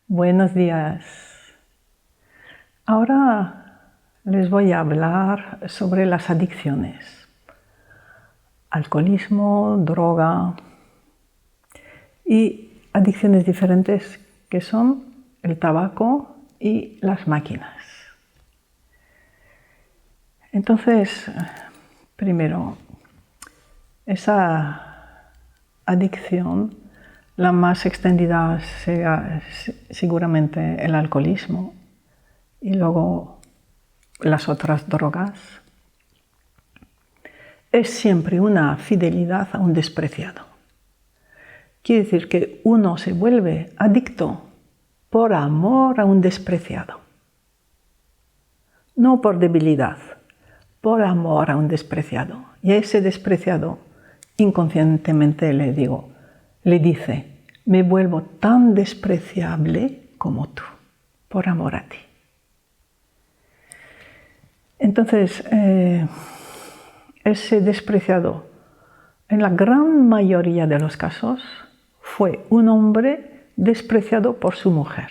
Buenos días. Ahora les voy a hablar sobre las adicciones. Alcoholismo, droga y adicciones diferentes que son el tabaco y las máquinas. Entonces, primero, esa adicción, la más extendida será seguramente el alcoholismo y luego las otras drogas. Es siempre una fidelidad a un despreciado. Quiere decir que uno se vuelve adicto por amor a un despreciado. No por debilidad, por amor a un despreciado. Y a ese despreciado inconscientemente le dice, me vuelvo tan despreciable como tú, por amor a ti. Entonces, ese despreciado, en la gran mayoría de los casos, fue un hombre despreciado por su mujer.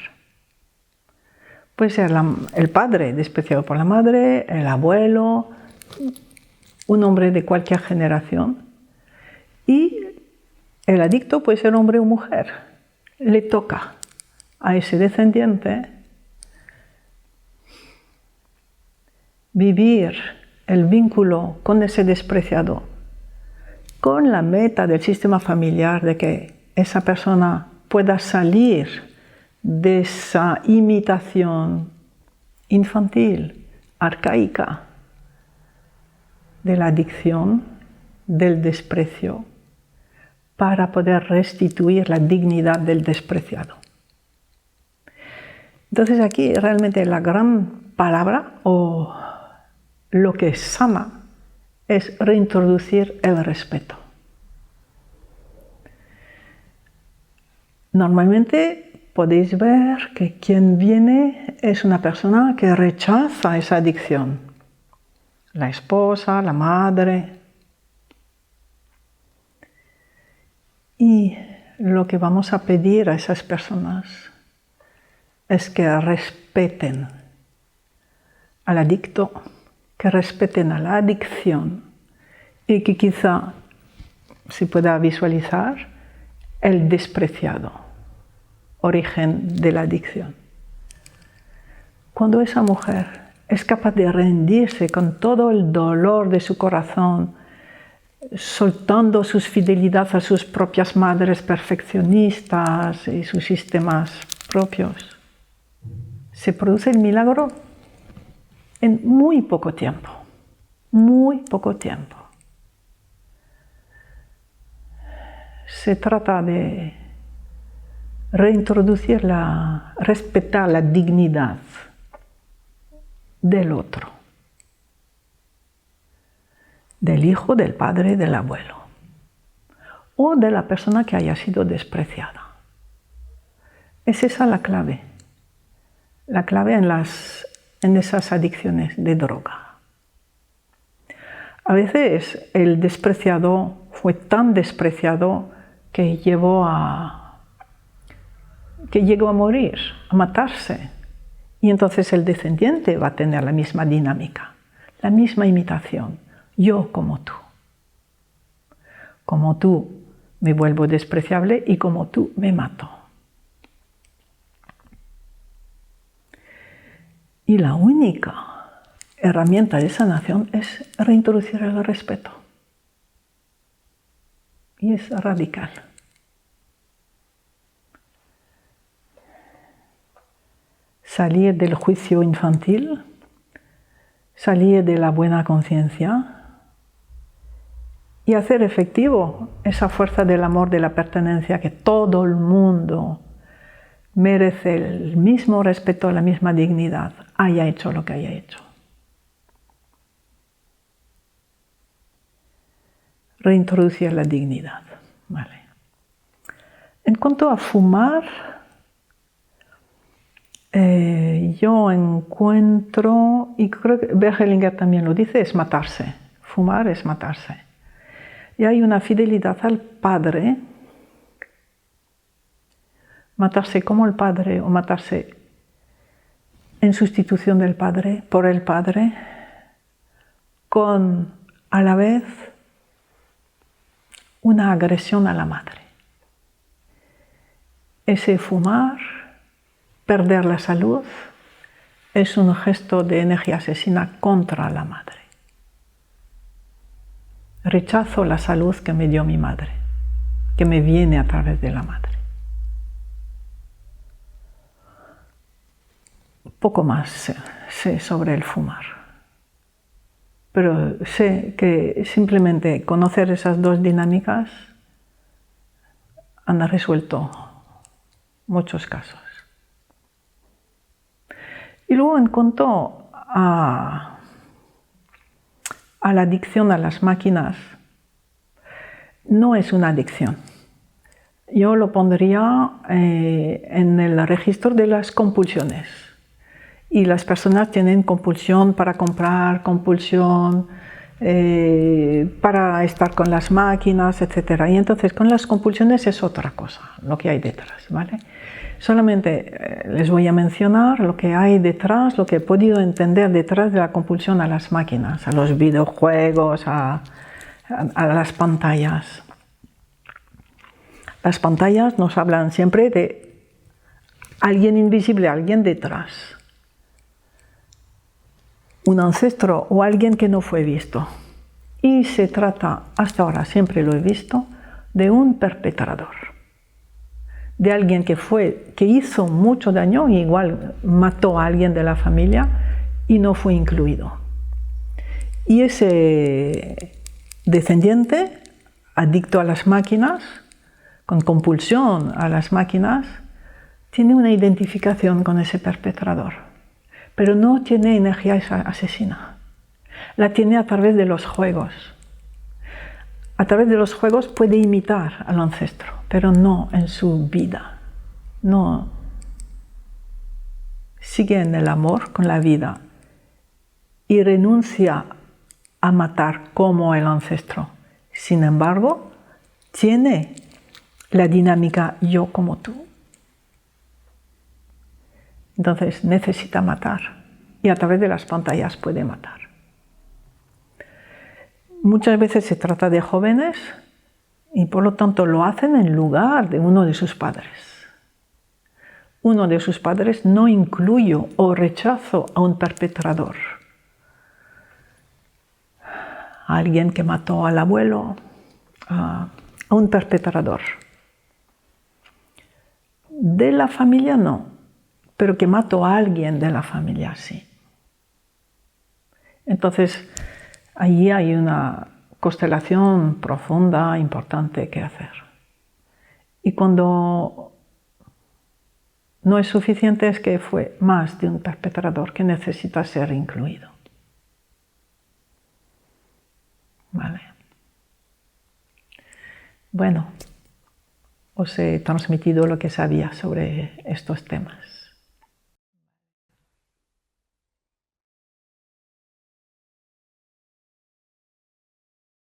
Puede ser el padre despreciado por la madre, el abuelo, un hombre de cualquier generación. Y el adicto puede ser hombre o mujer. Le toca a ese descendiente vivir el vínculo con ese despreciado con la meta del sistema familiar de que esa persona pueda salir de esa imitación infantil, arcaica, de la adicción, del desprecio, para poder restituir la dignidad del despreciado. Entonces aquí realmente la gran palabra o lo que sana es reintroducir el respeto. Normalmente podéis ver que quien viene es una persona que rechaza esa adicción. La esposa, la madre. Y lo que vamos a pedir a esas personas es que respeten al adicto, que respeten a la adicción y que quizá se pueda visualizar el despreciado, origen de la adicción. Cuando esa mujer es capaz de rendirse con todo el dolor de su corazón, soltando sus fidelidades a sus propias madres perfeccionistas y sus sistemas propios, se produce el milagro en muy poco tiempo, muy poco tiempo. Se trata de reintroducir respetar la dignidad del otro, del hijo, del padre, del abuelo, o de la persona que haya sido despreciada. Es esa la clave en esas adicciones de droga. A veces el despreciado fue tan despreciado que llegó a morir, a matarse. Y entonces el descendiente va a tener la misma dinámica, la misma imitación. Yo como tú. Como tú me vuelvo despreciable y como tú me mato. Y la única herramienta de sanación es reintroducir el respeto. Y es radical. Salir del juicio infantil, salir de la buena conciencia y hacer efectivo esa fuerza del amor de la pertenencia, que todo el mundo merece el mismo respeto, la misma dignidad, haya hecho lo que haya hecho. Reintroducir la dignidad. Vale. En cuanto a fumar, yo encuentro, y creo que Bergelinger también lo dice, es matarse. Fumar es matarse. Y hay una fidelidad al padre matarse como el Padre o matarse en sustitución del Padre, por el Padre, con a la vez una agresión a la Madre. Ese fumar, perder la salud, es un gesto de energía asesina contra la Madre. Rechazo la salud que me dio mi Madre, que me viene a través de la Madre. Poco más sé sobre el fumar, pero sé que simplemente conocer esas dos dinámicas han resuelto muchos casos. Y luego en cuanto a la adicción a las máquinas, no es una adicción. Yo lo pondría en el registro de las compulsiones. Y las personas tienen compulsión para comprar, compulsión para estar con las máquinas, etc. Y entonces con las compulsiones es otra cosa, lo que hay detrás, ¿vale? Solamente les voy a mencionar lo que hay detrás, lo que he podido entender detrás de la compulsión a las máquinas, a los videojuegos, a las pantallas. Las pantallas nos hablan siempre de alguien invisible, alguien detrás. Un ancestro o alguien que no fue visto. Y se trata, hasta ahora siempre lo he visto, de un perpetrador. De alguien que hizo mucho daño, igual mató a alguien de la familia y no fue incluido. Y ese descendiente, adicto a las máquinas, con compulsión a las máquinas, tiene una identificación con ese perpetrador. Pero no tiene energía asesina. La tiene a través de los juegos. A través de los juegos puede imitar al ancestro, pero no en su vida. No. Sigue en el amor con la vida y renuncia a matar como el ancestro. Sin embargo, tiene la dinámica yo como tú. Entonces necesita matar y a través de las pantallas puede matar. Muchas veces se trata de jóvenes y por lo tanto lo hacen en lugar de uno de sus padres. Uno de sus padres no incluyo o rechazo a un perpetrador. A alguien que mató al abuelo, a un perpetrador. De la familia no. Pero que mató a alguien de la familia, sí. Entonces, allí hay una constelación profunda, importante que hacer. Y cuando no es suficiente, es que fue más de un perpetrador que necesita ser incluido. Vale. Bueno, os he transmitido lo que sabía sobre estos temas.